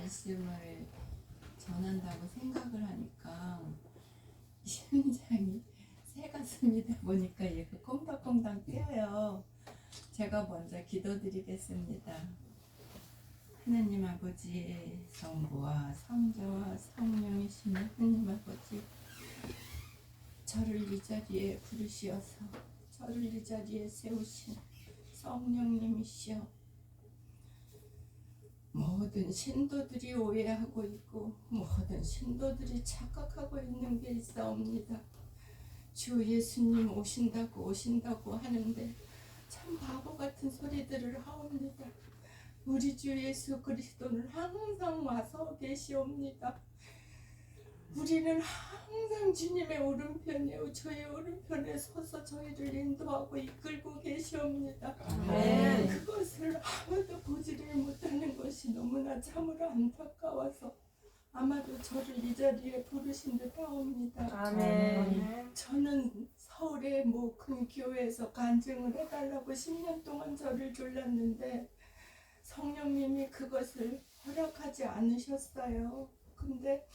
말씀을 전한다고 생각을 하니까 심장이 새가슴이 돼 보니까 얘가 콩닥콩닥 뛰어요. 제가 먼저 기도드리겠습니다. 하나님 아버지, 성부와 성자와 성령이신 하나님 아버지, 저를 이 자리에 부르시어서 저를 이 자리에 세우신 성령님이시여, 모든 신도들이 오해하고 있고 모든 신도들이 착각하고 있는 게 있사옵니다. 주 예수님 오신다고 하는데 참 바보 같은 소리들을 하옵니다. 우리 주 예수 그리스도는 항상 와서 계시옵니다. 우리는 항상 주님의 오른편에, 저의 오른편에 서서 저희를 인도하고 이끌고 계시옵니다. 아멘. 그것을 아무도 보지를 못하는 것이 너무나 참으로 안타까워서 아마도 저를 이 자리에 부르신 듯 하옵니다. 아멘. 저는 서울의 큰 교회에서 간증을 해달라고 10년 동안 저를 졸랐는데 성령님이 그것을 허락하지 않으셨어요. 근데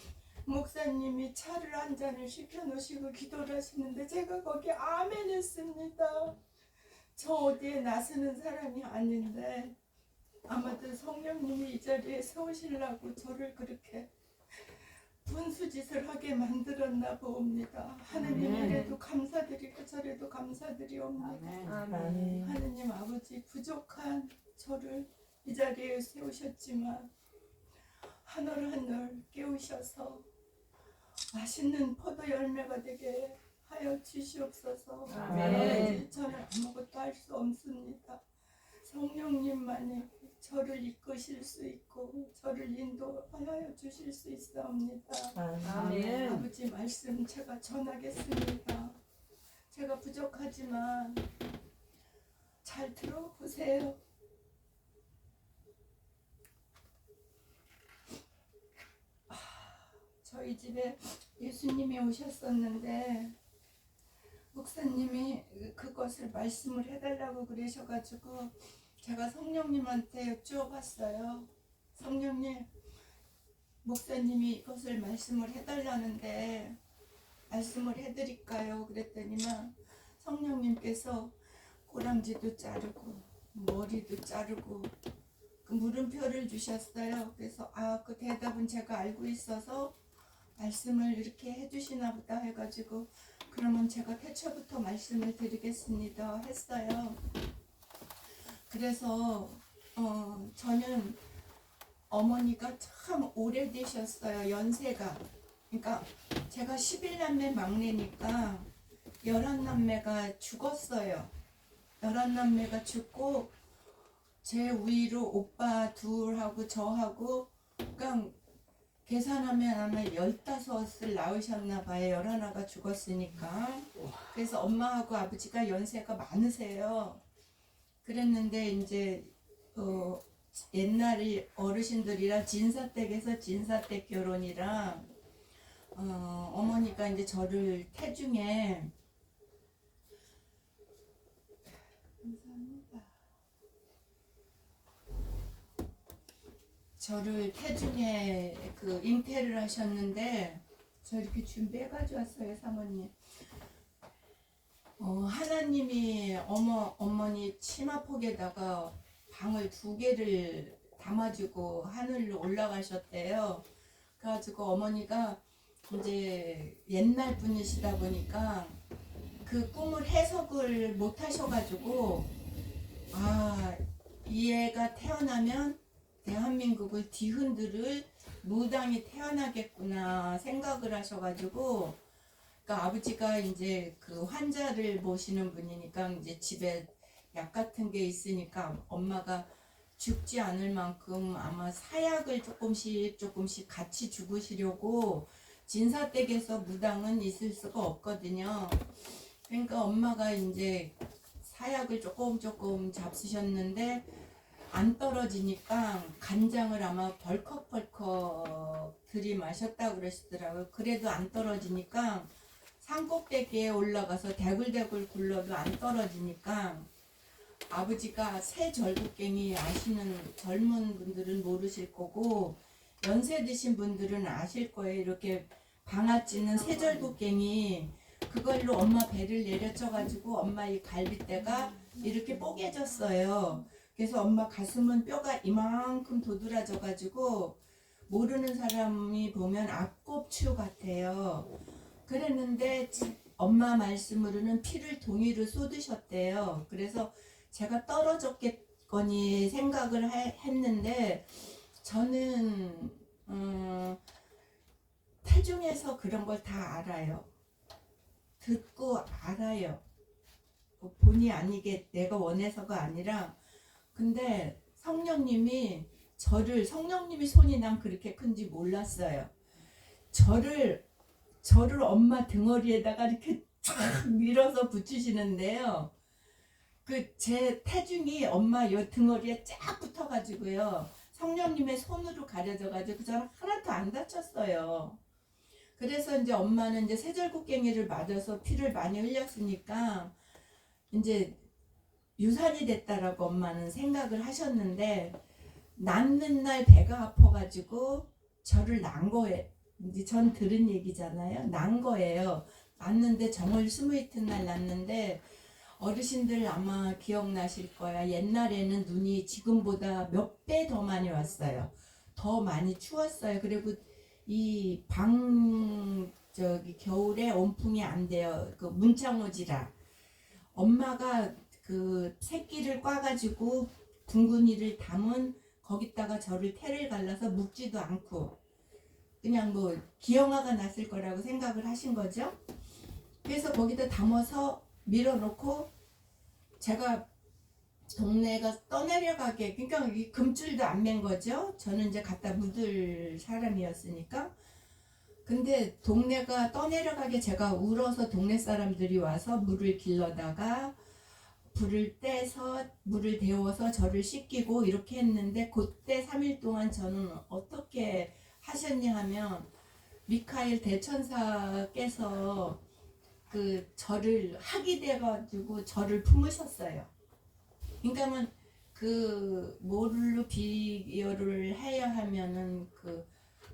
목사님이 차를 한 잔을 시켜놓으시고 기도를 하시는데 제가 거기 아멘 했습니다. 저 어디에 나서는 사람이 아닌데 아마도 성령님이 이 자리에 세우시려고 저를 그렇게 분수짓을 하게 만들었나 봅니다. 하느님 이래도 감사드리고 저래도 감사드리옵니다. 아멘. 하느님 아버지, 부족한 저를 이 자리에 세우셨지만 하늘 하늘 깨우셔서 맛있는 포도 열매가 되게 하여 주시옵소서. 아멘. 저는 아무것도 할 수 없습니다. 성령님만이 저를 이끄실 수 있고 저를 인도하여 주실 수 있사옵니다. 아멘. 아버지 말씀 제가 전하겠습니다. 제가 부족하지만 잘 들어보세요. 저희 집에 예수님이 오셨었는데 목사님이 그것을 말씀을 해달라고 그러셔가지고 제가 성령님한테 여쭈어봤어요. 성령님, 목사님이 이것을 말씀을 해달라는데 말씀을 해드릴까요? 그랬더니만 성령님께서 꼬랑지도 자르고 머리도 자르고 그 물음표를 주셨어요. 그래서 그 대답은 제가 알고 있어서 말씀을 이렇게 해주시나 보다 해가지고 그러면 제가 태초부터 말씀을 드리겠습니다 했어요. 그래서 저는 어머니가 참 오래되셨어요. 연세가. 그러니까 제가 11남매 막내니까 11남매가 죽었어요. 11남매가 죽고 제 위로 오빠 둘하고 저하고 그러니까 계산하면 아마 15을 낳으셨나 봐요. 11가 죽었으니까. 그래서 엄마하고 아버지가 연세가 많으세요. 그랬는데 이제 옛날에 어르신들이랑 진사댁에서 진사댁 결혼이랑 어머니가 이제 저를 태중에 저를 태중에 그 잉태를 하셨는데 저 이렇게 준비해 가져왔어요, 사모님. 하나님이 어머니 치마폭에다가 방을 2개를 담아주고 하늘로 올라가셨대요. 그래가지고 어머니가 이제 옛날 분이시다 보니까 그 꿈을 해석을 못 하셔가지고 이 애가 태어나면 대한민국을 뒤흔들 무당이 태어나겠구나 생각을 하셔가지고 그러니까 아버지가 이제 그 환자를 모시는 분이니까 이제 집에 약 같은 게 있으니까 엄마가 죽지 않을 만큼 아마 사약을 조금씩 같이 죽으시려고 진사댁에서 무당은 있을 수가 없거든요. 그러니까 엄마가 이제 사약을 조금 잡수셨는데 안 떨어지니까 간장을 아마 벌컥벌컥 들이마셨다 그러시더라고요. 그래도 안 떨어지니까 산꼭대기에 올라가서 대굴대굴 굴러도 안 떨어지니까 아버지가 새 절곡갱이 아시는 젊은 분들은 모르실 거고 연세 드신 분들은 아실 거예요. 이렇게 방아 찌는 세절국갱이 그걸로 엄마 배를 내려쳐가지고 엄마 이 갈비뼈가 이렇게 뽀개졌어요. 그래서 엄마 가슴은 뼈가 이만큼 도드라져가지고 모르는 사람이 보면 앞꼽추 같아요. 그랬는데 엄마 말씀으로는 피를 동이로 쏟으셨대요. 그래서 제가 떨어졌겠거니 생각을 했는데 저는 태중에서 그런 걸 다 알아요. 듣고 알아요. 본의 아니게 내가 원해서가 아니라 근데 성령님이 성령님이 손이 난 그렇게 큰지 몰랐어요. 저를 엄마 등허리에다가 이렇게 쫙 밀어서 붙이시는데요. 그 제 태중이 엄마 요 등허리에 쫙 붙어가지고요. 성령님의 손으로 가려져가지고 저는 하나도 안 다쳤어요. 그래서 이제 엄마는 이제 세절국갱이를 맞아서 피를 많이 흘렸으니까 이제 유산이 됐다라고 엄마는 생각을 하셨는데 낳는 날 배가 아파가지고 저를 낳은 거예요. 이제 전 들은 얘기잖아요. 낳은 거예요. 낳는데 정월 20이튿날 낳는데 어르신들 아마 기억나실 거야. 옛날에는 눈이 지금보다 몇 배 더 많이 왔어요. 더 많이 추웠어요. 그리고 이 겨울에 온풍이 안 돼요. 그 문창호지라. 엄마가 그 새끼를 꽈가지고 둥근이를 담은 거기다가 저를 태를 갈라서 묵지도 않고 그냥 뭐 기형아가 났을 거라고 생각을 하신 거죠. 그래서 거기다 담아서 밀어놓고 제가 동네가 떠내려가게 그러니까 이 금줄도 안 맨 거죠. 저는 이제 갖다 묻을 사람이었으니까. 근데 동네가 떠내려가게 제가 울어서 동네 사람들이 와서 물을 길러다가 불을 떼서 물을 데워서 저를 씻기고 이렇게 했는데 그때 3일 동안 저는 어떻게 하셨냐 하면 미카엘 대천사께서 그 저를 학이 돼가지고 저를 품으셨어요. 그러니까는 그 뭘로 비유를 해야 하면은 그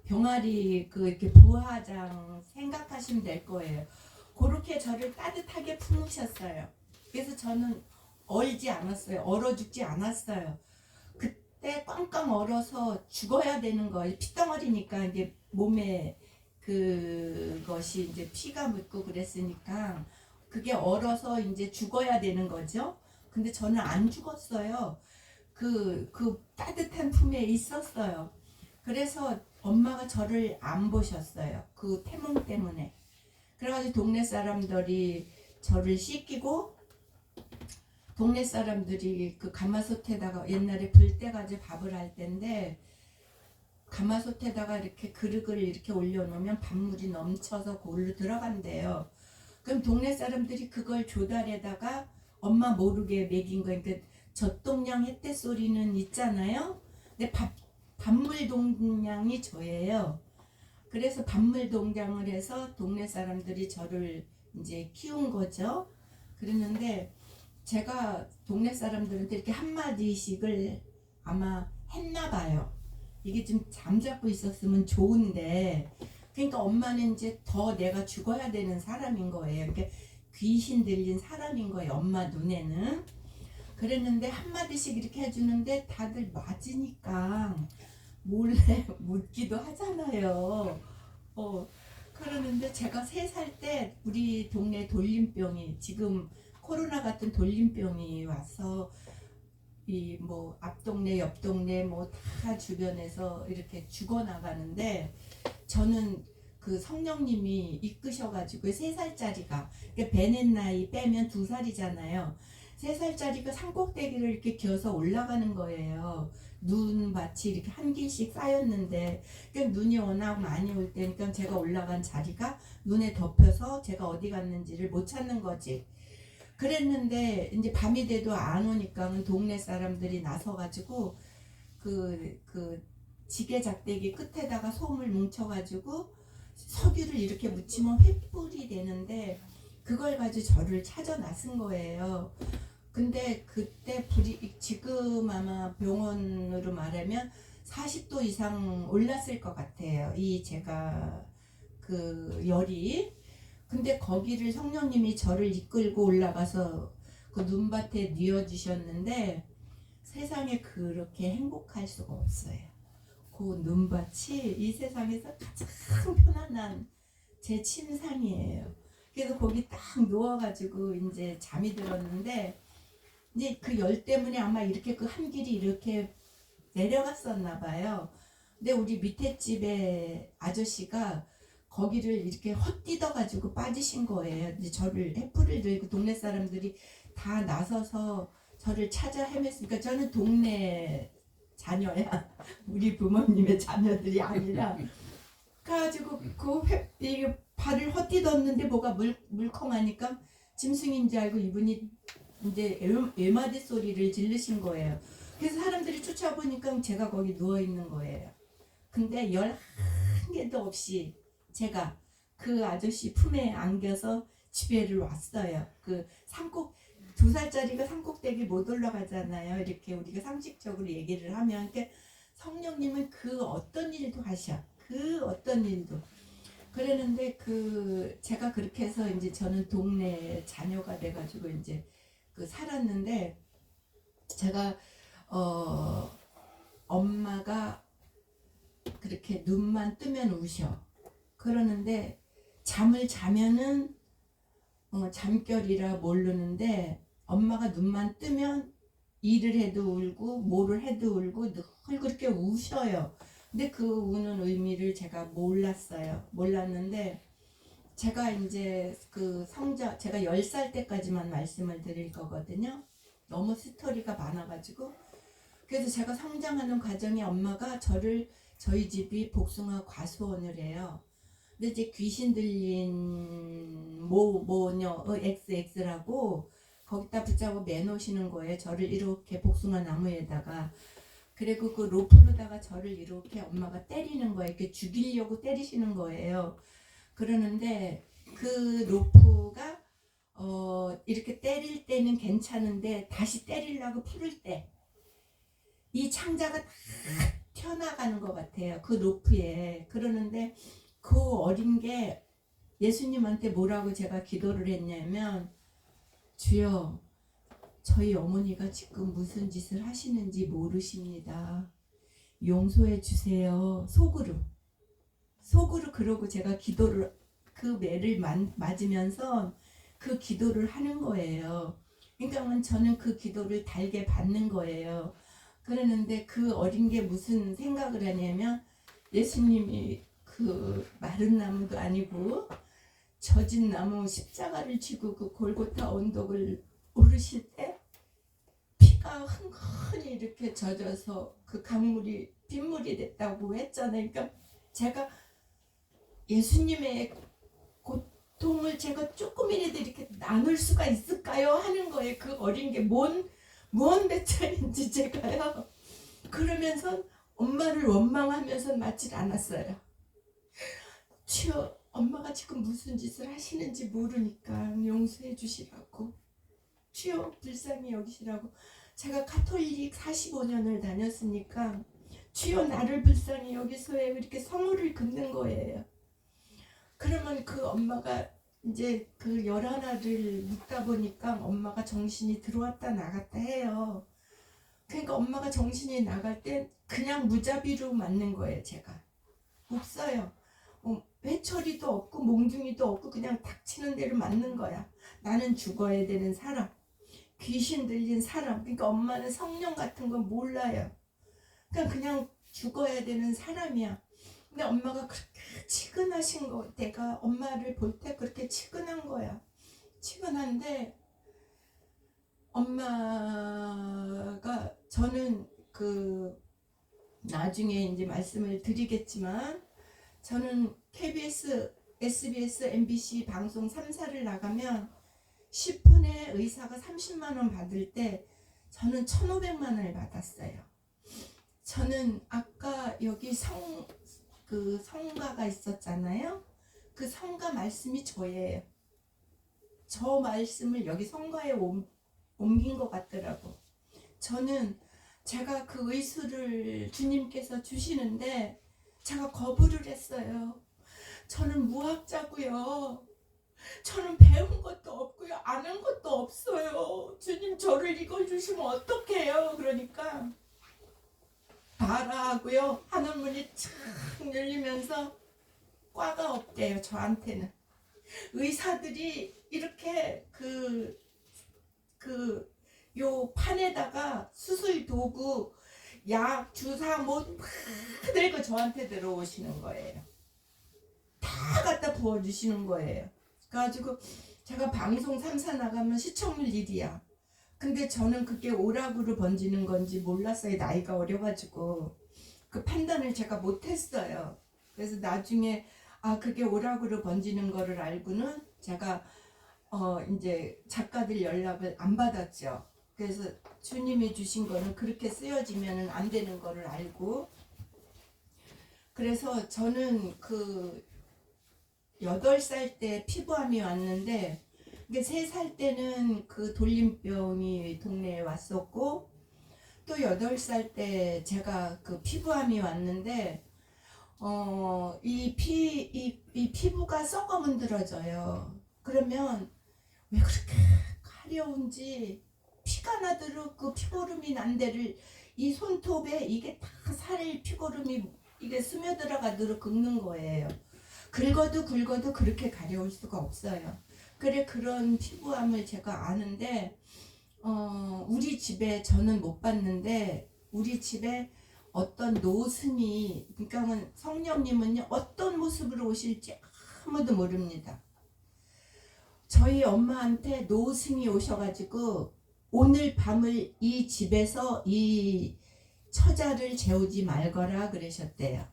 병아리 그 이렇게 부화장 생각하시면 될 거예요. 그렇게 저를 따뜻하게 품으셨어요. 그래서 저는 얼지 않았어요. 얼어 죽지 않았어요. 그때 꽝꽝 얼어서 죽어야 되는 거예요. 피덩어리니까 이게 몸에 그것이 이제 피가 묻고 그랬으니까 그게 얼어서 이제 죽어야 되는 거죠. 근데 저는 안 죽었어요. 그 따뜻한 품에 있었어요. 그래서 엄마가 저를 안 보셨어요. 그 태몽 때문에. 그래가지고 동네 사람들이 저를 씻기고 동네 사람들이 그 가마솥에다가 옛날에 불 때가지고 밥을 할 때인데 가마솥에다가 이렇게 그릇을 이렇게 올려놓으면 밥물이 넘쳐서 그걸로 들어간대요. 그럼 동네 사람들이 그걸 조달에다가 엄마 모르게 먹인 거예요. 그러니까 젖동량 햇대 소리는 있잖아요. 근데 밥물 동량이 저예요. 그래서 밥물 동량을 해서 동네 사람들이 저를 이제 키운 거죠. 그랬는데 제가 동네 사람들한테 이렇게 한마디씩을 아마 했나 봐요. 이게 좀 잠잡고 있었으면 좋은데 그러니까 엄마는 이제 더 내가 죽어야 되는 사람인 거예요. 이렇게 귀신 들린 사람인 거예요. 엄마 눈에는. 그랬는데 한마디씩 이렇게 해주는데 다들 맞으니까 몰래 묻기도 하잖아요. 그러는데 제가 3살 때 우리 동네 돌림병이 지금 코로나 같은 돌림병이 와서 이 뭐 앞동네 옆동네 뭐 다 주변에서 이렇게 죽어나가는데 저는 그 성령님이 이끄셔가지고 3살짜리가 그러니까 베넷 나이 빼면 2살이잖아요. 3살짜리가 산꼭대기를 이렇게 기어서 올라가는 거예요. 눈밭이 이렇게 한 길씩 쌓였는데 그러니까 눈이 워낙 많이 올 때니까 제가 올라간 자리가 눈에 덮여서 제가 어디 갔는지를 못 찾는 거지. 그랬는데 이제 밤이 돼도 안 오니까 동네 사람들이 나서가지고 그 지게 작대기 끝에다가 솜을 뭉쳐가지고 석유를 이렇게 묻히면 횃불이 되는데 그걸 가지고 저를 찾아 나선 거예요. 근데 그때 불이 지금 아마 병원으로 말하면 40도 이상 올랐을 것 같아요. 이 제가 그 열이. 근데 거기를 성령님이 저를 이끌고 올라가서 그 눈밭에 뉘어주셨는데 세상에 그렇게 행복할 수가 없어요. 그 눈밭이 이 세상에서 가장 편안한 제 침상이에요. 그래서 거기 딱 누워가지고 이제 잠이 들었는데 이제 그 열 때문에 아마 이렇게 그 한 길이 이렇게 내려갔었나 봐요. 근데 우리 밑에 집에 아저씨가 거기를 이렇게 헛디뎌 가지고 빠지신 거예요. 이제 저를 횃불을 들고 동네 사람들이 다 나서서 저를 찾아 헤맸으니까 저는 동네 자녀야. 우리 부모님의 자녀들이 아니라. 그래가지고 이 발을 헛디뎠는데 뭐가 물컹하니까 짐승인 줄 알고 이분이 이제 외마디 소리를 지르신 거예요. 그래서 사람들이 쫓아보니까 제가 거기 누워 있는 거예요. 근데 열 한 개도 없이 제가 그 아저씨 품에 안겨서 집에를 왔어요. 그 산꼭 2살짜리가 산꼭대기 못 올라가잖아요. 이렇게 우리가 상식적으로 얘기를 하면 그러니까 성령님은 그 어떤 일도 하셔. 그 어떤 일도. 그랬는데 그 제가 그렇게 해서 이제 저는 동네 자녀가 돼가지고 이제 그 살았는데 제가 엄마가 그렇게 눈만 뜨면 우셔. 그러는데 잠을 자면은 잠결이라 모르는데 엄마가 눈만 뜨면 일을 해도 울고 뭐를 해도 울고 늘 그렇게 우셔요. 근데 그 우는 의미를 제가 몰랐는데 제가 이제 그 제가 10살 때까지만 말씀을 드릴 거거든요. 너무 스토리가 많아가지고. 그래서 제가 성장하는 과정에 엄마가 저희 집이 복숭아 과수원을 해요. 근데 이제 귀신 들린 모녀 XX라고 거기다 붙잡고 매놓으시는 거예요. 저를 이렇게 복숭아 나무에다가. 그리고 그 로프로다가 저를 이렇게 엄마가 때리는 거예요. 이렇게 죽이려고 때리시는 거예요. 그러는데 그 로프가 이렇게 때릴 때는 괜찮은데 다시 때리려고 풀을 때 이 창자가 다 튀어나가는 것 같아요. 그 로프에. 그러는데 그 어린 게 예수님한테 뭐라고 제가 기도를 했냐면 주여 저희 어머니가 지금 무슨 짓을 하시는지 모르십니다. 용서해 주세요. 속으로 그러고 제가 기도를 그 매를 맞으면서 그 기도를 하는 거예요. 그러니까 저는 그 기도를 달게 받는 거예요. 그러는데 그 어린 게 무슨 생각을 하냐면 예수님이 그 마른 나무도 아니고 젖은 나무 십자가를 지고 그 골고타 언덕을 오르실 때 피가 흥건히 이렇게 젖어서 그 강물이 빗물이 됐다고 했잖아요. 그러니까 제가 예수님의 고통을 제가 조금이라도 이렇게 나눌 수가 있을까요? 하는 거예요. 그 어린 게 뭔 배짱인지 제가요. 그러면서 엄마를 원망하면서 맞질 않았어요. 주여 엄마가 지금 무슨 짓을 하시는지 모르니까 용서해 주시라고. 주여 불쌍히 여기시라고. 제가 가톨릭 45년을 다녔으니까 주여 나를 불쌍히 여기서에 이렇게 성호를 긋는 거예요. 그러면 그 엄마가 이제 그 11알을 묻다 보니까 엄마가 정신이 들어왔다 나갔다 해요. 그러니까 엄마가 정신이 나갈 때 그냥 무자비로 맞는 거예요. 제가 없어요. 회초리도 없고 몽둥이도 없고 그냥 닥치는 대로 맞는 거야. 나는 죽어야 되는 사람, 귀신 들린 사람. 그러니까 엄마는 성령 같은 건 몰라요. 그냥 죽어야 되는 사람이야. 근데 엄마가 그렇게 치근하신 거, 내가 엄마를 볼 때 그렇게 치근한 거야. 치근한데 엄마가 저는 그 나중에 이제 말씀을 드리겠지만 저는 KBS, SBS, MBC 방송 3사를 나가면 10분에 의사가 30만 원 받을 때 저는 1,500만 원을 받았어요. 저는 아까 여기 성가가 있었잖아요. 그 성가 말씀이 저예요. 저 말씀을 여기 성가에 옮긴 것 같더라고. 저는 제가 그 의술을 주님께서 주시는데 제가 거부를 했어요. 저는 무학자고요. 저는 배운 것도 없고요. 아는 것도 없어요. 주님 저를 이걸 주시면 어떡해요? 그러니까 봐라 하고요. 하늘문이 착 열리면서 과가 없대요. 저한테는. 의사들이 이렇게 요 판에다가 수술 도구, 약, 주사 뭐 다 들고 저한테 들어오시는 거예요. 다 갖다 부어주시는 거예요. 그래가지고 제가 방송 3사 나가면 시청률 1위야. 근데 저는 그게 오락으로 번지는 건지 몰랐어요. 나이가 어려가지고. 그 판단을 제가 못했어요. 그래서 나중에 그게 오락으로 번지는 거를 알고는 제가 이제 작가들 연락을 안 받았죠. 그래서 주님이 주신 거는 그렇게 쓰여지면 안 되는 거를 알고, 그래서 저는 그 8살 때 피부암이 왔는데, 이게 3살 때는 그 돌림병이 동네에 왔었고, 또 8살 때 제가 그 피부암이 왔는데, 이 피부가 썩어 문드러져요. 그러면 왜 그렇게 가려운지 피가 나도록 그 피고름이 난 데를 이 손톱에 이게 다 살 피고름이 이게 스며들어가도록 긁는 거예요. 긁어도 그렇게 가려울 수가 없어요. 그래 그런 피부암을 제가 아는데 우리 집에 저는 못 봤는데 우리 집에 어떤 노승이, 그러니까 성령님은요 어떤 모습으로 오실지 아무도 모릅니다. 저희 엄마한테 노승이 오셔가지고 오늘 밤을 이 집에서 이 처자를 재우지 말거라 그러셨대요.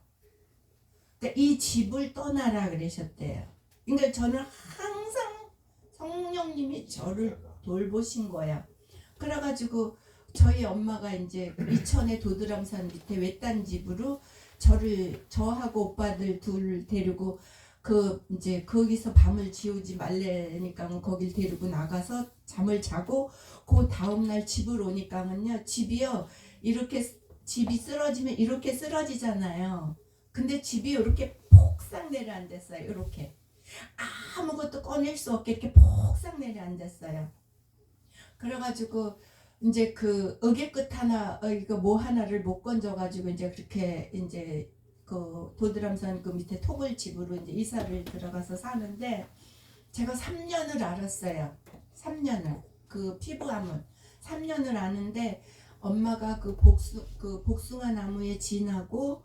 그러니까 이 집을 떠나라 그러셨대요. 그러니까 저는 항상 성령님이 저를 돌보신 거야. 그래가지고 저희 엄마가 이제 이천의 도드람산 밑에 외딴 집으로 저하고 오빠들 둘 데리고 이제 거기서 밤을 지우지 말래니까 거길 데리고 나가서 잠을 자고 그 다음날 집을 오니까는요 집이요 이렇게 집이 쓰러지면 이렇게 쓰러지잖아요. 근데 집이 이렇게 폭삭 내려앉았어요. 이렇게 아무것도 꺼낼 수 없게 이렇게 폭삭 내려앉았어요. 그래가지고 이제 그 어깨끝 하나 이거 뭐 하나를 못 건져가지고 이제 그렇게 이제 그 도드람산 그 밑에 토굴집으로 이제 이사를 들어가서 사는데 제가 3년을 알았어요. 3년을 그 피부암은 3년을 아는데 엄마가 그 복숭아 나무에 진하고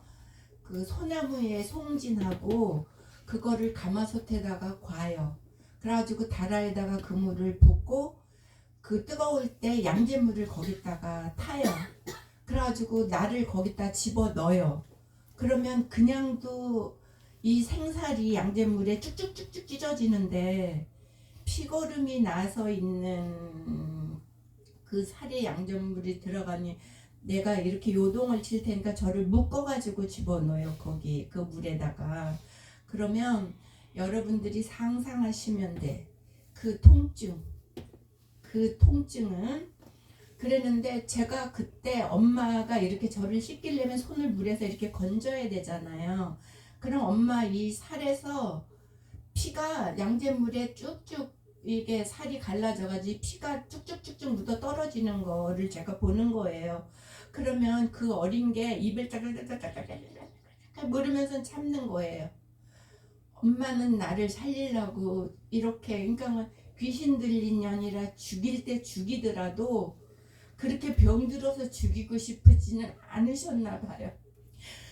그 소나무에 송진하고 그거를 가마솥에다가 과요. 그래가지고 다라에다가 그물을 붓고 그 뜨거울 때 양잿물을 거기다가 타요. 그래가지고 나를 거기다 집어 넣어요. 그러면 그냥도 이 생살이 양잿물에 쭉쭉쭉쭉 찢어지는데 피고름이 나서 있는 그 살에 양잿물이 들어가니 내가 이렇게 요동을 칠 테니까 저를 묶어가지고 집어넣어요. 거기 그 물에다가. 그러면 여러분들이 상상하시면 돼. 그 통증은 그랬는데 제가 그때 엄마가 이렇게 저를 씻기려면 손을 물에서 이렇게 건져야 되잖아요. 그럼 엄마 이 살에서 피가 양잿물에 쭉쭉 이게 살이 갈라져가지고 피가 쭉쭉쭉쭉 묻어 떨어지는 거를 제가 보는 거예요. 그러면 그 어린 게 입을 짜글짜글짜글짜글 물으면서 참는 거예요. 엄마는 나를 살리려고 이렇게, 그러니까 귀신 들린 년이라 죽일 때 죽이더라도 그렇게 병들어서 죽이고 싶지는 않으셨나 봐요.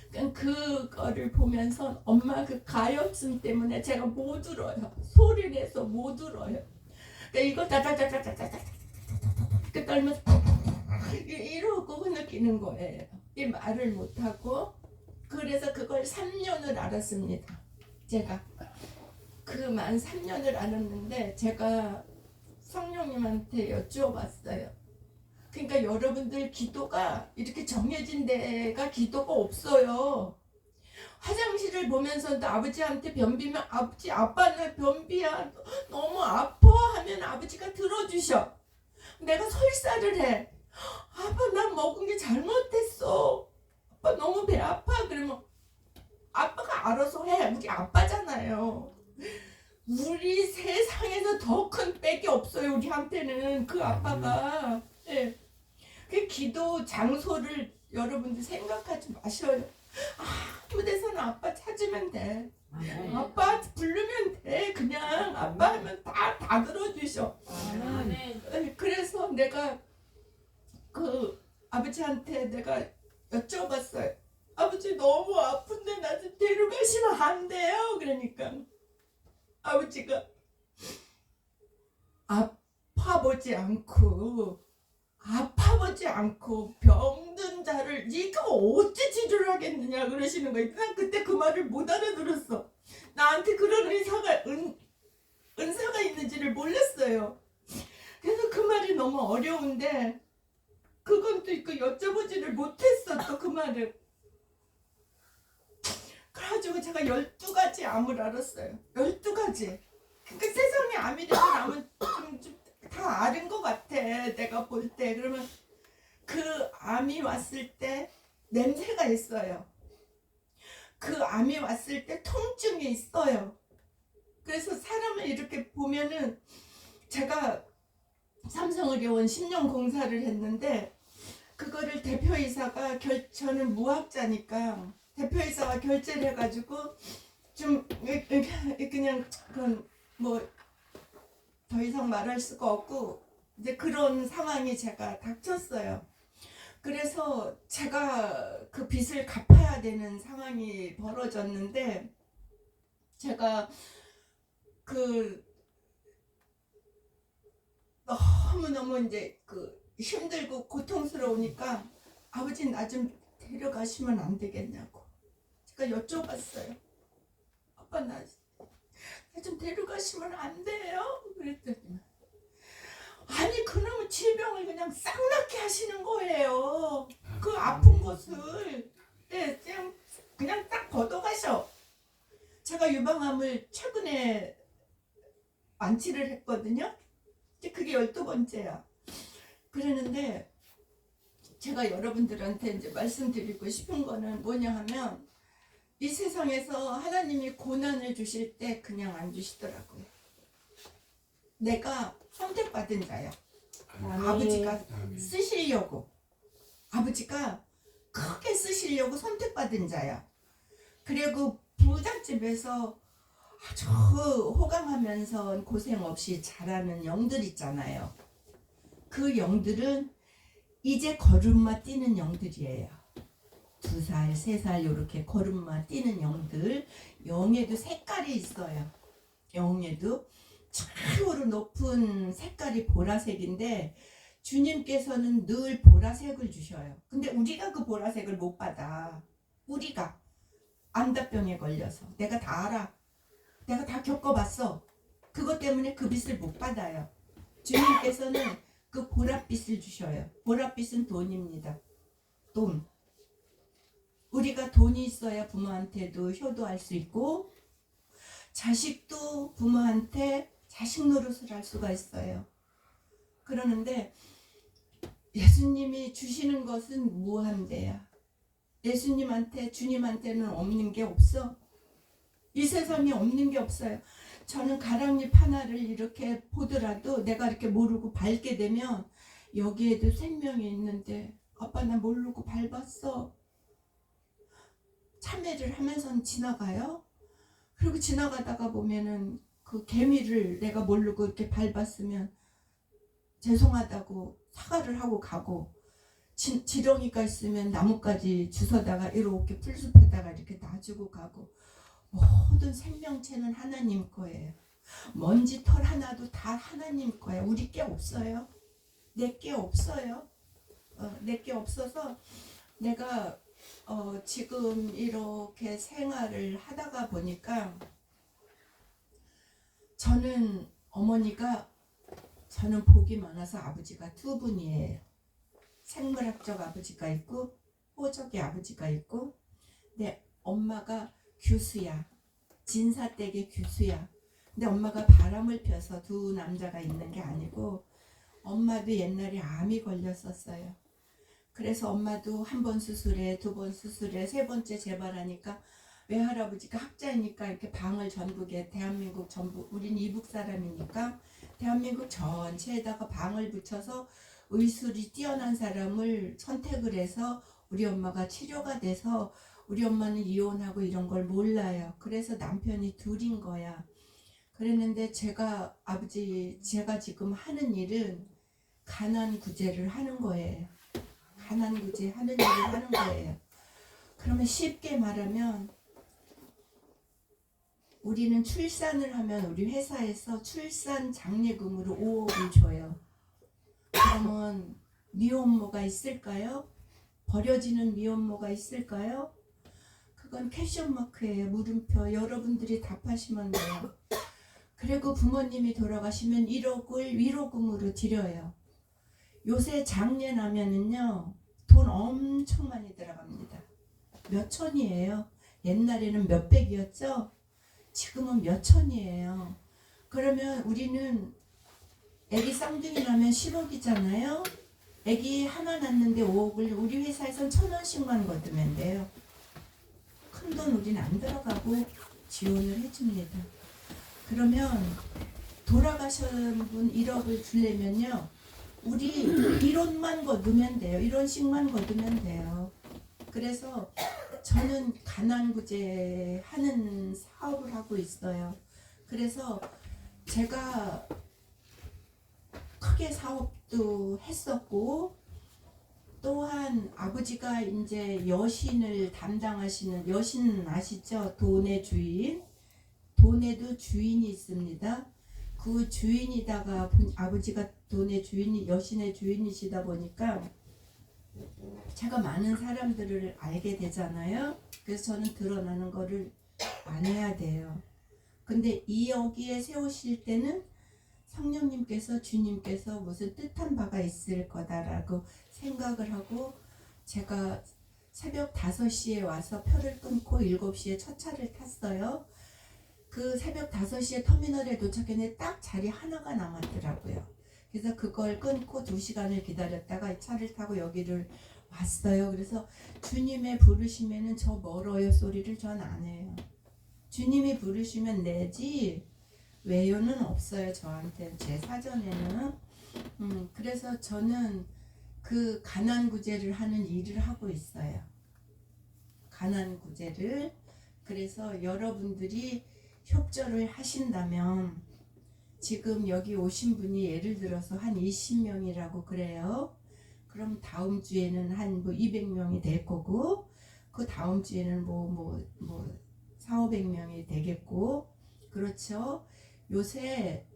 그러니까 그거를 보면서 엄마 그 가엾음 때문에 제가 못 울어요. 소리 내서 못 울어요. 그러니까 이거 다다다다다다다다다 떨면서 이러고 느끼는 거예요. 이 말을 못하고. 그래서 그걸 3년을 알았습니다. 제가 그만 3년을 알았는데 제가 성령님한테 여쭈어봤어요. 그러니까 여러분들 기도가 이렇게 정해진 데가 기도가 없어요. 화장실을 보면서도 아버지한테 변비면 아빠 나 변비야 너무 아파 하면 아버지가 들어주셔. 내가 설사를 해. 아빠 나 먹은 게 잘못됐어. 아빠 너무 배 아파. 그러면 아빠가 알아서 해. 우리 아빠잖아요. 우리 세상에서 더 큰 빽이 없어요. 우리한테는 그 아빠가. 예. 그 기도 장소를 여러분들 생각하지 마셔요. 아무 데서나 아빠 찾으면 돼. 아빠 부르면 돼. 그냥 아빠 하면 다 들어주셔. 예, 그래서 내가 그 아버지한테 내가 여쭤봤어요. 아버지 너무 아픈데 나 좀 데려가시면 안 돼요? 그러니까 아버지가 아파보지 않고 병든 자를 네가 어찌 치료를 하겠느냐 그러시는 거예요. 난 그때 그 말을 못 알아들었어. 나한테 그런 은사가 있는지를 몰랐어요. 그래서 그 말이 너무 어려운데 그건 또 있고 여쭤보지를 못했어. 또 그 말을. 그래가지고 제가 12가지 암을 알았어요. 12가지. 그러니까 세상에 암이 되는 암은 좀 다 아는 것 같아. 내가 볼 때. 그러면 그 암이 왔을 때 냄새가 있어요. 그 암이 왔을 때 통증이 있어요. 그래서 사람을 이렇게 보면은 제가 삼성의료원 10년 공사를 했는데 그거를 대표이사가 저는 무학자니까 대표이사가 결제를 해가지고 좀 그냥 그건 뭐 더 이상 말할 수가 없고 이제 그런 상황이 제가 닥쳤어요. 그래서 제가 그 빚을 갚아야 되는 상황이 벌어졌는데 제가 그 너무너무 이제 그 힘들고 고통스러우니까 아버지 나 좀 데려가시면 안 되겠냐고 제가 여쭤봤어요. 아빠 나 좀 데려가시면 안 돼요? 그랬더니 아니 그놈의 질병을 그냥 싹 낫게 하시는 거예요. 그 아픈 곳을 네, 그냥 딱 걷어가셔. 제가 유방암을 최근에 완치를 했거든요. 이제 그게 12번째야. 그러는데 제가 여러분들한테 이제 말씀드리고 싶은 거는 뭐냐 하면 이 세상에서 하나님이 고난을 주실 때 그냥 안 주시더라고요. 내가 선택받은 자야. 아버지가 쓰시려고 아버지가 크게 쓰시려고 선택받은 자야. 그리고 부잣집에서 아주 호강하면서 고생 없이 자라는 영들 있잖아요. 그 영들은 이제 걸음마 뛰는 영들이에요. 2살, 3살 이렇게 걸음마 뛰는 영들. 영에도 색깔이 있어요. 영에도 최고로 높은 색깔이 보라색인데 주님께서는 늘 보라색을 주셔요. 근데 우리가 그 보라색을 못 받아. 우리가 암다병에 걸려서 내가 다 알아. 내가 다 겪어봤어. 그것 때문에 그 빛을 못 받아요. 주님께서는 그 보랏빛을 주셔요. 보랏빛은 돈입니다. 돈. 우리가 돈이 있어야 부모한테도 효도할 수 있고 자식도 부모한테 자식 노릇을 할 수가 있어요. 그러는데 예수님이 주시는 것은 무한대야. 예수님한테 주님한테는 없는 게 없어. 이 세상에 없는 게 없어요. 저는 가랑잎 하나를 이렇게 보더라도 내가 이렇게 모르고 밟게 되면 여기에도 생명이 있는데 아빠 나 모르고 밟았어. 참회를 하면서는 지나가요. 그리고 지나가다가 보면은 그 개미를 내가 모르고 이렇게 밟았으면 죄송하다고 사과를 하고 가고 지렁이가 있으면 나뭇가지 주워다가 이렇게 풀숲에다가 이렇게 놔주고 가고 모든 생명체는 하나님 거예요. 먼지 털 하나도 다 하나님 거예요. 우리 게 없어요. 내 게 없어요. 내 게 없어서 내가 지금 이렇게 생활을 하다가 보니까 저는 복이 많아서 아버지가 2분이에요. 생물학적 아버지가 있고 호적의 아버지가 있고 내 엄마가 규수야. 진사댁의 규수야. 근데 엄마가 바람을 펴서 2 남자가 있는 게 아니고 엄마도 옛날에 암이 걸렸었어요. 그래서 엄마도 한 번 수술해, 두 번 수술해, 세 번째 재발하니까 외할아버지가 학자이니까 이렇게 방을 전국에 대한민국 전부 우린 이북 사람이니까 대한민국 전체에다가 방을 붙여서 의술이 뛰어난 사람을 선택을 해서 우리 엄마가 치료가 돼서 우리 엄마는 이혼하고 이런 걸 몰라요. 그래서 남편이 둘인 거야. 그랬는데 제가 지금 하는 일은 가난 구제를 하는 거예요. 가난 구제 하는 일을 하는 거예요. 그러면 쉽게 말하면 우리는 출산을 하면 우리 회사에서 출산 장려금으로 5억을 줘요. 그러면 미혼모가 있을까요? 버려지는 미혼모가 있을까요? 그건 퀘션마크예요. 물음표. 여러분들이 답하시면 돼요. 그리고 부모님이 돌아가시면 1억을 위로금으로 드려요. 요새 장례 나면은요 돈 엄청 많이 들어갑니다. 몇 천이에요. 옛날에는 몇 백이었죠? 지금은 몇 천이에요. 그러면 우리는 애기 쌍둥이 나면 10억이잖아요. 애기 하나 낳는데 5억을 우리 회사에선 1,000원씩만 걷으면 돼요. 큰 돈 우린 안 들어가고 지원을 해줍니다. 그러면 돌아가신 분 1억을 주려면요 우리 1원만 거두면 돼요. 1원씩만 거두면 돼요. 그래서 저는 가난구제 하는 사업을 하고 있어요. 그래서 제가 크게 사업도 했었고 또한 아버지가 이제 여신을 담당하시는 여신 아시죠? 돈의 주인. 돈에도 주인이 있습니다. 그 주인이다가 아버지가 돈의 주인이 여신의 주인이시다 보니까 제가 많은 사람들을 알게 되잖아요. 그래서 저는 드러나는 거를 안 해야 돼요. 근데 여기에 세우실 때는 성령님께서 주님께서 무슨 뜻한 바가 있을 거다라고 생각을 하고 제가 새벽 5시에 와서 표를 끊고 7시에 첫 차를 탔어요. 그 새벽 5시에 터미널에 도착했는데 딱 자리 하나가 남았더라고요. 그래서 그걸 끊고 2시간을 기다렸다가 차를 타고 여기를 왔어요. 그래서 주님의 부르시면은 저 멀어요 소리를 전 안 해요. 주님이 부르시면 내지 외요는 없어요. 저한테 제 사전에는. 그래서 저는 그 가난구제를 하는 일을 하고 있어요. 가난구제를. 그래서 여러분들이 협조를 하신다면 지금 여기 오신 분이 예를 들어서 한 20명이라고 그래요. 그럼 다음 주에는 한 200명이 될 거고 그 다음 주에는 400~500명이 되겠고 그렇죠. 요새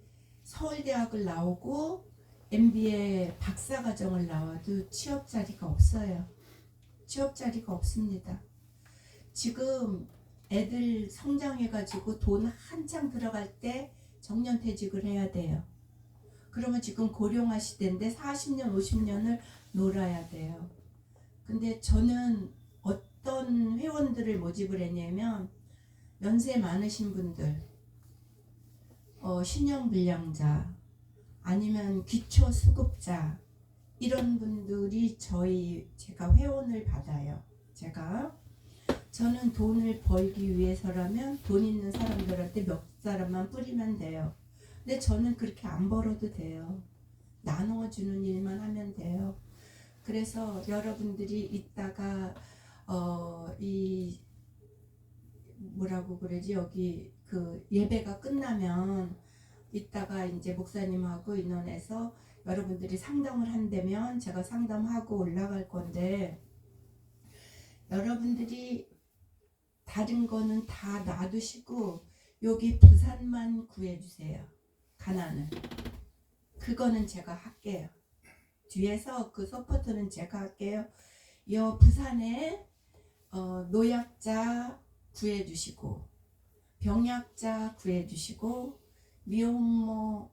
서울대학을 나오고 MBA 박사과정을 나와도 취업 자리가 없어요. 취업 자리가 없습니다. 지금 애들 성장해가지고 돈 한창 들어갈 때 정년퇴직을 해야 돼요. 그러면 지금 고령화 시대인데 40년, 50년을 놀아야 돼요. 근데 저는 어떤 회원들을 모집을 했냐면 연세 많으신 분들, 신용불량자, 아니면 기초수급자 이런 분들이 제가 회원을 받아요. 저는 돈을 벌기 위해서라면 돈 있는 사람들한테 몇 사람만 뿌리면 돼요. 근데 저는 그렇게 안 벌어도 돼요. 나눠주는 일만 하면 돼요. 그래서 여러분들이 이따가 이 뭐라고 그러지 여기 그 예배가 끝나면 이따가 이제 목사님하고 인원해서 여러분들이 상담을 한다면 제가 상담하고 올라갈 건데 여러분들이 다른 거는 다 놔두시고 여기 부산만 구해주세요. 가난을. 그거는 제가 할게요. 뒤에서 그 서포트는 제가 할게요. 여 부산에 노약자 구해주시고 병약자 구해주시고 미혼모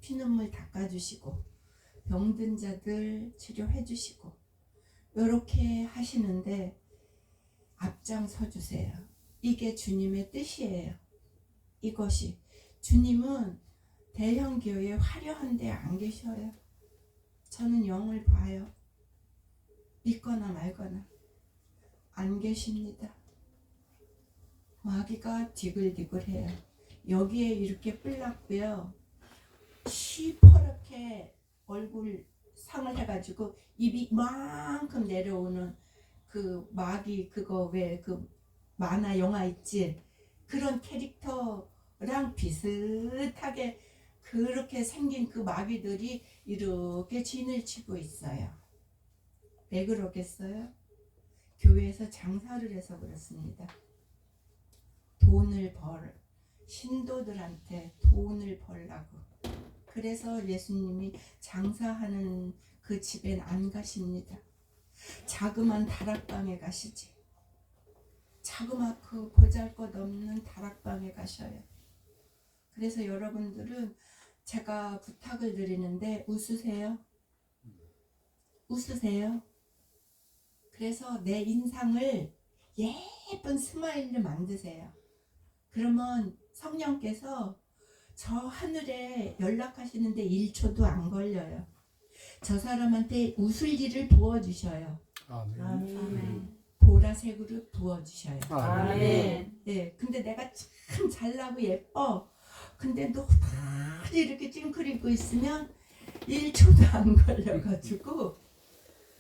피눈물 닦아주시고 병든 자들 치료해주시고 이렇게 하시는데 앞장서 주세요. 이게 주님의 뜻이에요. 이것이 주님은 대형 교회 화려한 데 안 계셔요. 저는 영을 봐요. 믿거나 말거나 안 계십니다. 마귀가 디글디글해요. 여기에 이렇게 뿔났고요. 시퍼렇게 얼굴 상을 해가지고 입이 이만큼 내려오는 그 마귀 그거 왜 그 만화 영화 있지? 그런 캐릭터랑 비슷하게 그렇게 생긴 그 마귀들이 이렇게 진을 치고 있어요. 왜 그러겠어요? 교회에서 장사를 해서 그렇습니다. 돈을 신도들한테 돈을 벌라고. 그래서 예수님이 장사하는 그 집엔 안 가십니다. 자그만 다락방에 가시지. 자그마그 보잘것없는 다락방에 가셔요. 그래서 여러분들은 제가 부탁을 드리는데 웃으세요. 웃으세요. 그래서 내 인상을 예쁜 스마일로 만드세요. 그러면 성령께서 저 하늘에 연락하시는데 1초도 안 걸려요. 저 사람한테 웃을 일을 부어주셔요. 아멘. 보라색으로 부어주셔요. 아멘. 네, 근데 내가 참 잘나고 예뻐. 근데 너무 이렇게 찡그리고 있으면 1초도 안 걸려가지고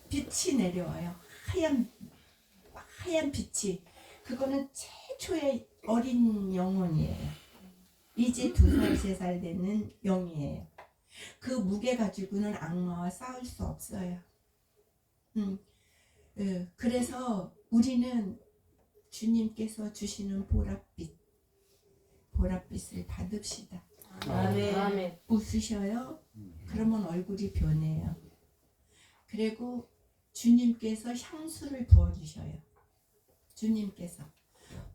빛이 내려와요. 하얀 빛이. 그거는 최초의 어린 영혼이에요. 이제 2살, 3살 되는 영이에요. 그 무게 가지고는 악마와 싸울 수 없어요. 그래서 우리는 주님께서 주시는 보랏빛을 받읍시다. 아멘. 웃으셔요? 그러면 얼굴이 변해요. 그리고 주님께서 향수를 부어주셔요. 주님께서.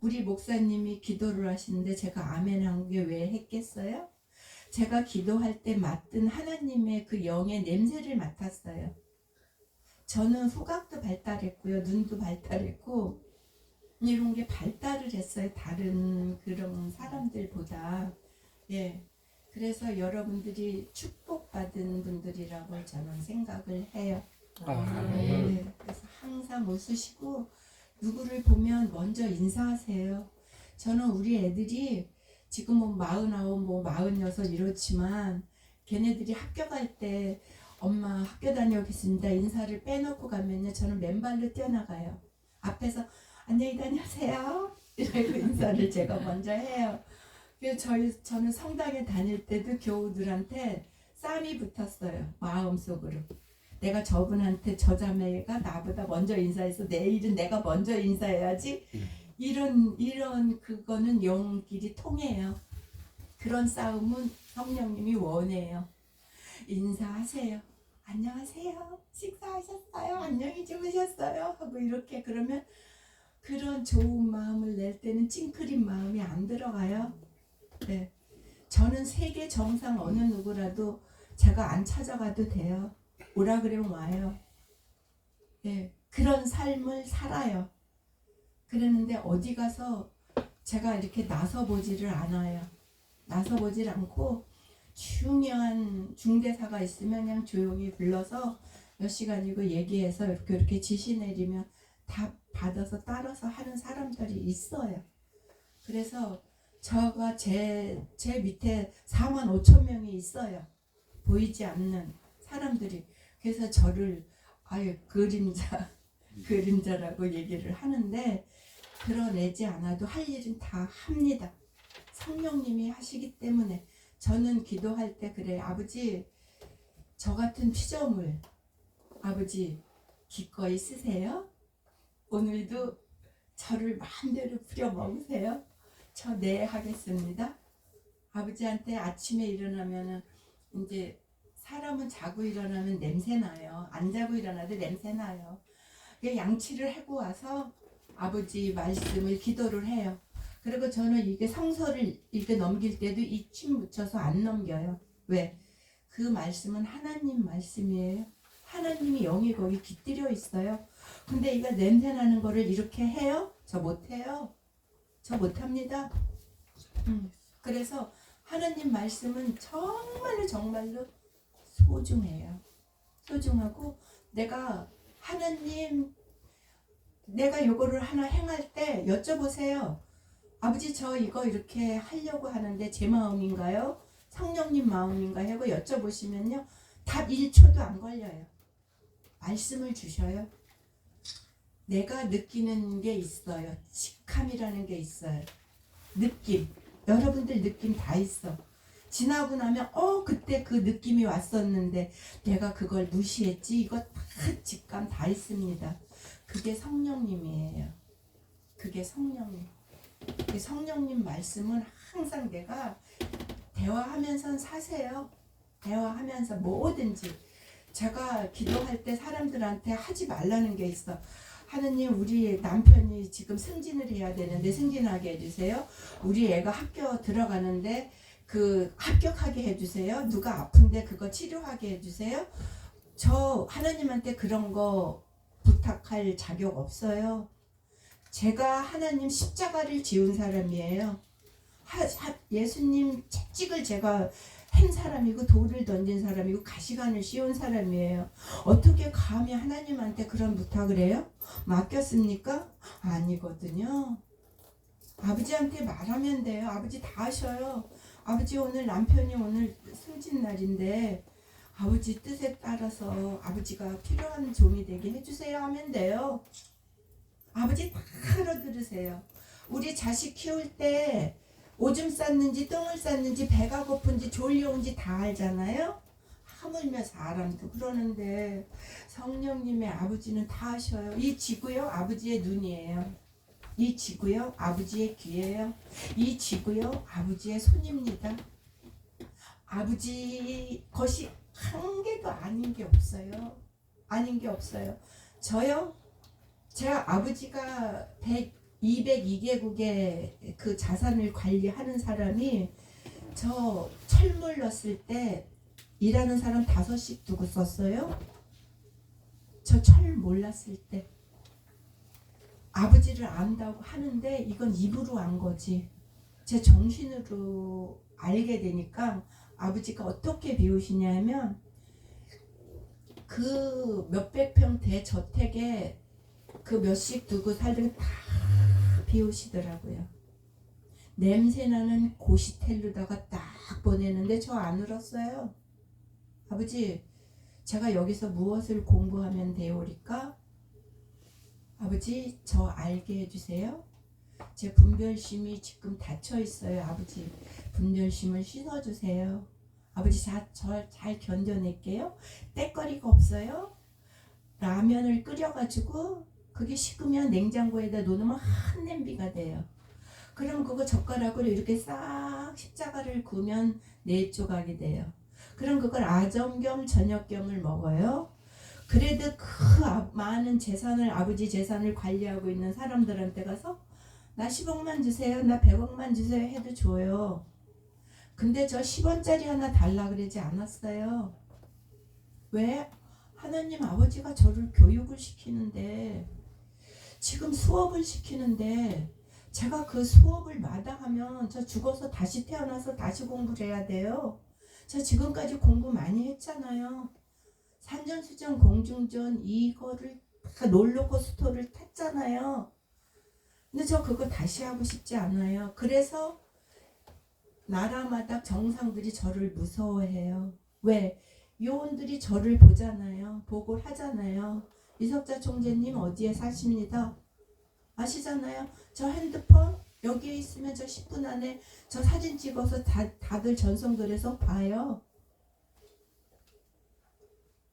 우리 목사님이 기도를 하시는데 제가 아멘 한 게 왜 했겠어요? 제가 기도할 때 맡은 하나님의 그 영의 냄새를 맡았어요. 저는 후각도 발달했고요. 눈도 발달했고 이런 게 발달을 했어요. 다른 그런 사람들보다. 예. 그래서 여러분들이 축복받은 분들이라고 저는 생각을 해요. 네. 그래서 항상 웃으시고 누구를 보면 먼저 인사하세요. 저는 우리 애들이 지금 뭐 49, 뭐 46 이렇지만 걔네들이 학교 갈 때 엄마 학교 다녀오겠습니다 인사를 빼놓고 가면요 저는 맨발로 뛰어나가요. 앞에서 안녕히 다녀오세요 이러고 인사를 제가 먼저 해요. 그래서 저는 성당에 다닐 때도 교우들한테 쌈이 붙었어요. 마음속으로. 내가 저분한테 저 자매가 나보다 먼저 인사해서 내일은 내가 먼저 인사해야지. 이런 그거는 영끼리 통해요. 그런 싸움은 성령님이 원해요. 인사하세요. 안녕하세요. 식사하셨어요? 안녕히 주무셨어요? 하고 이렇게 그러면 그런 좋은 마음을 낼 때는 찡그린 마음이 안 들어가요. 네. 저는 세계 정상 어느 누구라도 제가 안 찾아가도 돼요. 오라 그러면 와요. 네. 그런 삶을 살아요. 그랬는데 어디 가서 제가 이렇게 나서보지를 않아요. 나서보질 않고 중요한 중대사가 있으면 그냥 조용히 불러서 몇 시간이고 얘기해서 이렇게 지시 내리면 다 받아서 따라서 하는 사람들이 있어요. 그래서 저가 제 밑에 45,000명이 있어요. 보이지 않는 사람들이. 그래서 저를 그림자라고 얘기를 하는데 드러내지 않아도 할 일은 다 합니다. 성령님이 하시기 때문에. 저는 기도할 때 그래 아버지 저 같은 피조물 아버지 기꺼이 쓰세요. 오늘도 저를 마음대로 부려먹으세요. 저 네 하겠습니다. 아버지한테 아침에 일어나면은 이제 사람은 자고 일어나면 냄새 나요. 안 자고 일어나도 냄새 나요. 양치를 하고 와서 아버지 말씀을 기도를 해요. 그리고 저는 이게 성서를 이렇게 넘길 때도 이 침 묻혀서 안 넘겨요. 왜? 그 말씀은 하나님 말씀이에요. 하나님이 영이 거기 깃들여 있어요. 근데 이거 냄새 나는 거를 이렇게 해요? 저 못해요. 저 못합니다. 그래서 하나님 말씀은 정말로 소중해요. 소중하고 내가 하나님, 내가 요거를 하나 행할 때 여쭤보세요. 아버지, 저 이거 이렇게 하려고 하는데 제 마음인가요? 성령님 마음인가요? 하고 여쭤보시면요, 답 1초도 안 걸려요. 말씀을 주셔요. 내가 느끼는 게 있어요. 직함이라는 게 있어요. 느낌. 여러분들 느낌 다 있어. 지나고 나면 그때 그 느낌이 왔었는데 내가 그걸 무시했지. 이거 다 직감 다 있습니다. 그게 성령님이에요. 그게 성령님. 그 성령님 말씀은 항상 내가 대화하면서 사세요. 대화하면서 뭐든지. 제가 기도할 때 사람들한테 하지 말라는 게 있어. 하느님, 우리 남편이 지금 승진을 해야 되는데 승진하게 해주세요. 우리 애가 학교 들어가는데 그 합격하게 해주세요. 누가 아픈데 그거 치료하게 해주세요. 저 하나님한테 그런 거 부탁할 자격 없어요. 제가 하나님 십자가를 지은 사람이에요. 예수님 채찍을 제가 한 사람이고 돌을 던진 사람이고 가시관을 씌운 사람이에요. 어떻게 감히 하나님한테 그런 부탁을 해요? 맡겼습니까? 아니거든요. 아버지한테 말하면 돼요. 아버지 다 하셔요. 아버지, 오늘 남편이 오늘 승진 날인데 아버지 뜻에 따라서 아버지가 필요한 종이 되게 해주세요 하면 돼요. 아버지 다 알아들으세요. 우리 자식 키울 때 오줌 쌌는지 똥을 쌌는지 배가 고픈지 졸려온지 다 알잖아요. 하물며 사람도 그러는데 성령님의 아버지는 다 아셔요. 이 지구요 아버지의 눈이에요. 이 지구요 아버지의 귀예요. 이 지구요 아버지의 손입니다. 아버지 것이 한 개도 아닌 게 없어요. 아닌 게 없어요. 저요? 제가 아버지가 202개국의 그 자산을 관리하는 사람이 저 철물 넣었을 때 일하는 사람 5씩 두고 썼어요. 저 철 몰랐을 때 아버지를 안다고 하는데 이건 입으로 안 거지. 제 정신으로 알게 되니까 아버지가 어떻게 비우시냐면 그 몇백 평 대저택에 그 몇씩 두고 살던 다 비우시더라고요. 냄새나는 고시텔로다가 딱 보내는데 저 안 울었어요. 아버지, 제가 여기서 무엇을 공부하면 되오리까? 아버지, 저 알게 해주세요. 제 분별심이 지금 닫혀 있어요. 아버지, 분별심을 씻어주세요. 아버지, 저 잘 견뎌낼게요. 때거리가 없어요. 라면을 끓여가지고 그게 식으면 냉장고에다 놓으면 한 냄비가 돼요. 그럼 그거 젓가락으로 이렇게 싹 십자가를 구우면 4조각이 돼요. 그럼 그걸 아점 겸 저녁 겸을 먹어요. 그래도 그 많은 재산을, 아버지 재산을 관리하고 있는 사람들한테 가서 나 10억만 주세요, 나 100억만 주세요 해도 줘요. 근데 저 10원짜리 하나 달라 그러지 않았어요. 왜? 하나님 아버지가 저를 교육을 시키는데, 지금 수업을 시키는데 제가 그 수업을 마다하면 저 죽어서 다시 태어나서 다시 공부를 해야 돼요. 저 지금까지 공부 많이 했잖아요. 산전수전 공중전 이거를 다 롤러코스터를 탔잖아요. 근데 저 그거 다시 하고 싶지 않아요. 그래서 나라마다 정상들이 저를 무서워해요. 왜? 요원들이 저를 보잖아요. 보고 하잖아요. 이석자 총재님 어디에 사십니다. 아시잖아요. 저 핸드폰 여기에 있으면 저 10분 안에 저 사진 찍어서 다들 전송들에서 봐요.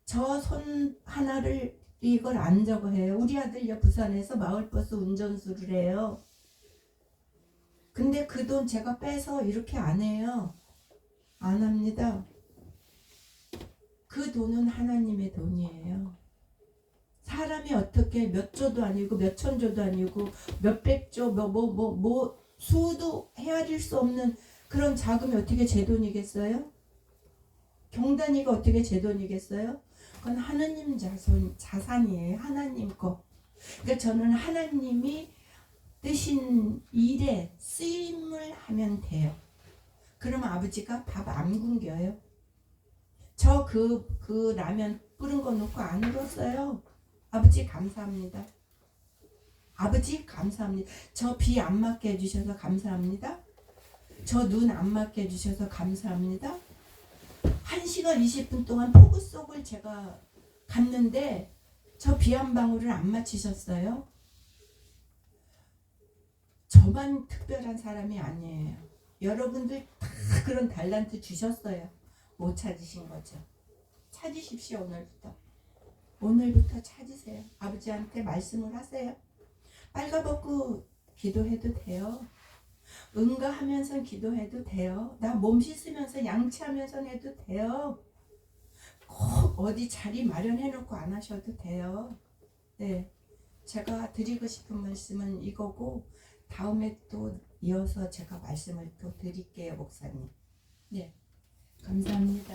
저 손 하나를 이걸 안 적어 해요. 우리 아들요 부산에서 마을버스 운전수를 해요. 근데 그 돈 제가 빼서 이렇게 안 해요. 안 합니다. 그 돈은 하나님의 돈이에요. 사람이 어떻게 몇 조도 아니고 몇 천조도 아니고 몇백조 수도 헤아릴 수 없는 그런 자금이 어떻게 제 돈이겠어요? 경단위가 어떻게 제 돈이겠어요? 그건 하나님 자산이에요. 하나님 거. 그러니까 저는 하나님이 뜨신 일에 쓰임을 하면 돼요. 그러면 아버지가 밥 안 굶겨요. 저 그 라면 뿌른 거 놓고 안 울었어요. 아버지 감사합니다. 아버지 감사합니다. 저 비 안 맞게 해주셔서 감사합니다. 저 눈 안 맞게 해주셔서 감사합니다. 1시간 20분 동안 폭우 속을 제가 갔는데 저 비 한 방울을 안 맞히셨어요. 저만 특별한 사람이 아니에요. 여러분들 다 그런 달란트 주셨어요. 못 찾으신 거죠. 찾으십시오. 오늘부터 찾으세요. 아버지한테 말씀을 하세요. 빨가벗고 기도해도 돼요. 응가하면서 기도해도 돼요. 나 몸 씻으면서 양치하면서 해도 돼요. 꼭 어디 자리 마련해놓고 안 하셔도 돼요. 네, 제가 드리고 싶은 말씀은 이거고 다음에 또 이어서 제가 말씀을 또 드릴게요, 목사님. 네, 감사합니다.